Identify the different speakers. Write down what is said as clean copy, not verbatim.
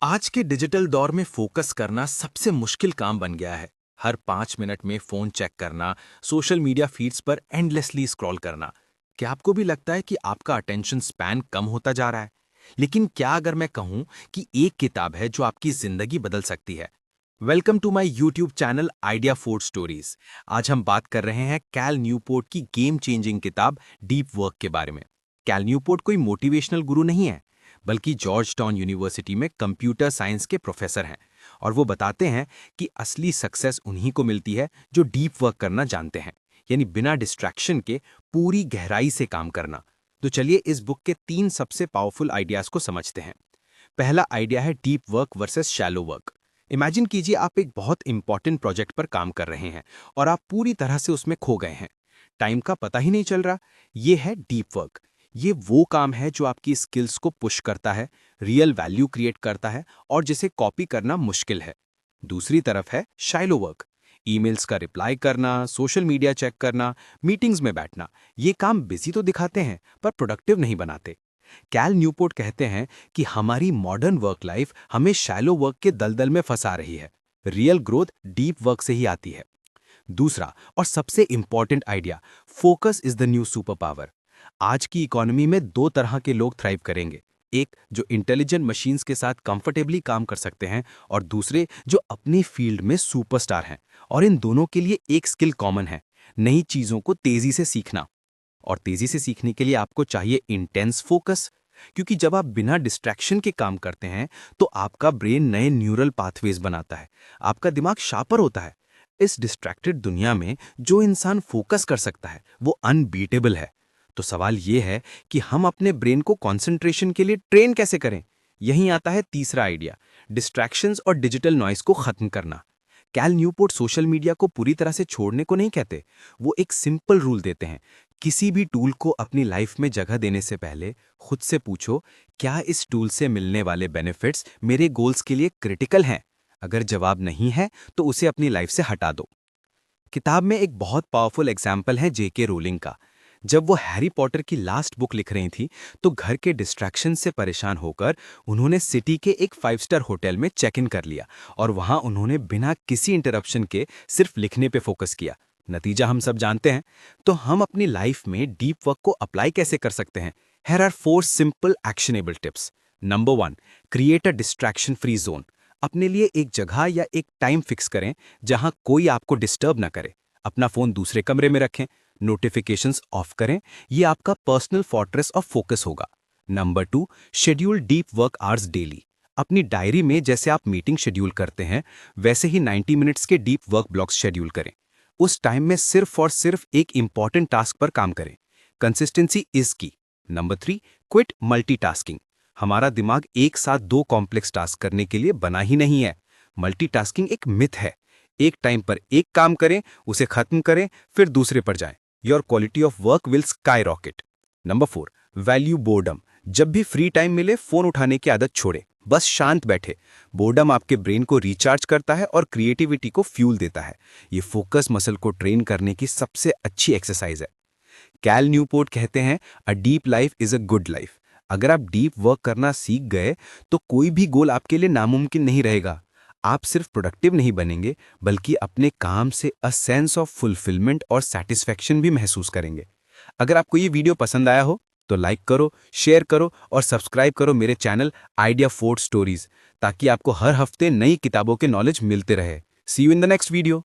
Speaker 1: आज के डिजिटल दौर में फोकस करना सबसे मुश्किल काम बन गया है। हर 5 मिनट में फोन चेक करना, सोशल मीडिया फीड्स पर एंडलेसली स्क्रॉल करना। क्या आपको भी लगता है कि आपका अटेंशन स्पैन कम होता जा रहा है? लेकिन क्या अगर मैं कहूं कि एक किताब है जो आपकी जिंदगी बदल सकती है? Welcome to my YouTube channel Idea Fort Stories. आज हम बात कर रहे हैं कैल न्यूपोर्ट की गेम चेंजिंग किताब डीप वर्क के बारे में। कैल न्यूपोर्ट कोई मोटिवेशनल गुरु नहीं है, बल्कि जॉर्ज टाउन यूनिवर्सिटी में कंप्यूटर साइंस के प्रोफेसर हैं। और वो बताते हैं कि असली सक्सेस उन्हीं को मिलती है जो डीप वर्क करना जानते हैं, यानी बिना डिस्ट्रैक्शन के पूरी गहराई से काम करना। तो चलिए इस बुक के 3 सबसे पावरफुल आइडियाज को समझते हैं। पहला आइडिया है deep work versus shallow work. Imagine कीजिए आप एक बहुत इंपॉर्टेंट प्रोजेक्ट पर काम कर रहे हैं और आप पूरी तरह से उसमें खो गए हैं। टाइम का पता ही नहीं चल रहा। ये है डीप वर्क। ये वो काम है जो आपकी स्किल्स को पुश करता है, रियल वैल्यू क्रिएट करता है और जिसे कॉपी करना मुश्किल है। दूसरी तरफ है शैलो वर्क। ईमेल्स का रिप्लाई करना, सोशल मीडिया चेक करना, मीटिंग्स में बैठना। ये काम बिजी तो दिखाते हैं पर प्रोडक्टिव नहीं बनाते। कैल न्यूपोर्ट कहते हैं कि हमारी मॉडर्न वर्क लाइफ हमें शैलो वर्क के दलदल में फंसा रही है। रियल ग्रोथ डीप वर्क से ही आती है। दूसरा और सबसे important idea, focus is the new super power. आज की इकोनॉमी में 2 तरह के लोग थ्राइव करेंगे। एक जो इंटेलिजेंट मशीन्स के साथ कंफर्टेबली काम कर सकते हैं और दूसरे जो अपनी फील्ड में सुपरस्टार हैं। और इन दोनों के लिए एक स्किल कॉमन है, नई चीजों को तेजी से सीखना। और तेजी से सीखने के लिए आपको चाहिए इंटेंस फोकस, क्योंकि जब आप बिना डिस्ट्रैक्शन के काम करते हैं तो आपका ब्रेन नए न्यूरल पाथवेज बनाता है, आपका दिमाग शार्पर होता है। इस डिस्ट्रैक्टेड दुनिया में जो इंसान फोकस कर सकता है वो अनबीटेबल है। तो सवाल ये है कि हम अपने ब्रेन को कंसंट्रेशन के लिए ट्रेन कैसे करें? यहीं आता है तीसरा आइडिया, डिस्ट्रैक्शंस और डिजिटल नॉइस को खत्म करना। कैल न्यूपोर्ट सोशल मीडिया को पूरी तरह से छोड़ने को नहीं कहते, वो एक सिंपल रूल देते हैं। किसी भी टूल को अपनी लाइफ में जगह देने से पहले खुद से पूछो, क्या इस टूल से मिलने वाले बेनिफिट्स मेरे गोल्स के लिए क्रिटिकल हैं? अगर जवाब नहीं है तो उसे अपनी लाइफ से हटा दो। किताब में एक बहुत पावरफुल एग्जाम्पल है जेके रोलिंग का। जब वो हैरी पॉटर की लास्ट बुक लिख रही थी तो घर के डिस्ट्रैक्शन से परेशान होकर उन्होंने सिटी के एक 5 स्टार होटल में चेक इन कर लिया और वहां उन्होंने बिना किसी इंटरप्शन के सिर्फ लिखने पे फोकस किया। नतीजा हम सब जानते हैं। तो हम अपनी लाइफ में डीप वर्क को अप्लाई कैसे कर सकते हैं? Here are 4 simple actionable tips. Number 1, create a distraction free zone. अपने लिए एक जगह या एक टाइम फिक्स करें जहां कोई आपको डिस्टर्ब ना करे। अपना फोन दूसरे कमरे में रखें, नोटिफिकेशंस ऑफ करें। ये आपका पर्सनल फोर्ट्रेस ऑफ फोकस होगा। Number 2, schedule deep work hours daily. अपनी डायरी में जैसे आप मीटिंग शेड्यूल करते हैं वैसे ही 90 मिनट्स के डीप वर्क ब्लॉक्स शेड्यूल करें। उस टाइम में सिर्फ और सिर्फ एक इंपॉर्टेंट टास्क पर काम करें। कंसिस्टेंसी इज की। Number 3, quit multitasking. हमारा दिमाग एक साथ 2 कॉम्प्लेक्स टास्क करने के लिए बना ही नहीं है। मल्टीटास्किंग एक मिथ है। एक टाइम पर एक काम करें, उसे खत्म करें, फिर दूसरे पर जाएं। Your quality of work will sky rocket. Number 4, value boredom. जब भी फ्री टाइम मिले फोन उठाने की आदत छोड़े, बस शांत बैठे। बोर्डम आपके ब्रेन को रिचार्ज करता है और क्रिएटिविटी को फ्यूल देता है। ये फोकस मसल को ट्रेन करने की सबसे अच्छी एक्सरसाइज है। कैल न्यूपोर्ट कहते हैं, a deep life is a good life. अगर आप डीप वर्क करना सीख गए तो कोई भी गोल आपके लिए नामुमकिन नहीं रहेगा। आप सिर्फ प्रोडक्टिव नहीं बनेंगे बल्कि अपने काम से अ सेंस ऑफ फुलफिलमेंट और सेटिस्फैक्शन भी महसूस करेंगे। अगर आपको ये वीडियो पसंद आया हो तो लाइक करो, शेयर करो और सब्सक्राइब करो मेरे चैनल आइडिया फोर्ट स्टोरीज, ताकि आपको हर हफ्ते नई किताबों के नॉलेज मिलते रहे। See you in the next video.